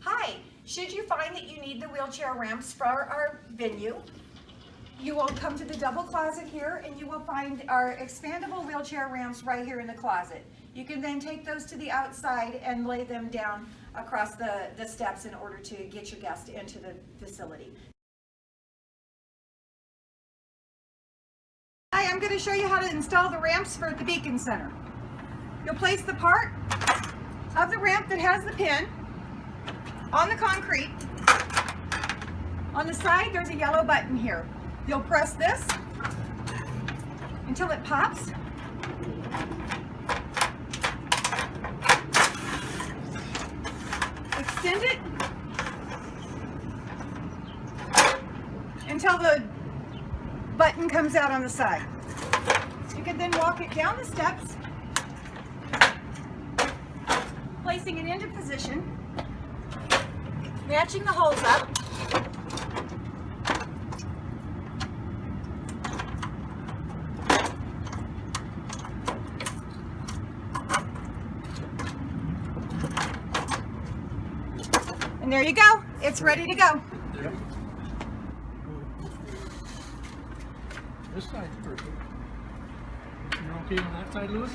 Hi, should you find that you need the wheelchair ramps for our venue, you will come to the double closet here and you will find our expandable wheelchair ramps right here in the closet. You can then take those to the outside and lay them down across the steps in order to get your guest into the facility. Hi, I'm going to show you how to install the ramps for the Beacon Center. You'll place the part of the ramp that has the pin on the concrete. On the side, there's a yellow button here. You'll press this until it pops. Extend it until the button comes out on the side. You can then walk it down the steps, placing it into position, matching the holes up. And there you go. It's ready to go. Yep. This side's perfect. You're okay on that side, Louis?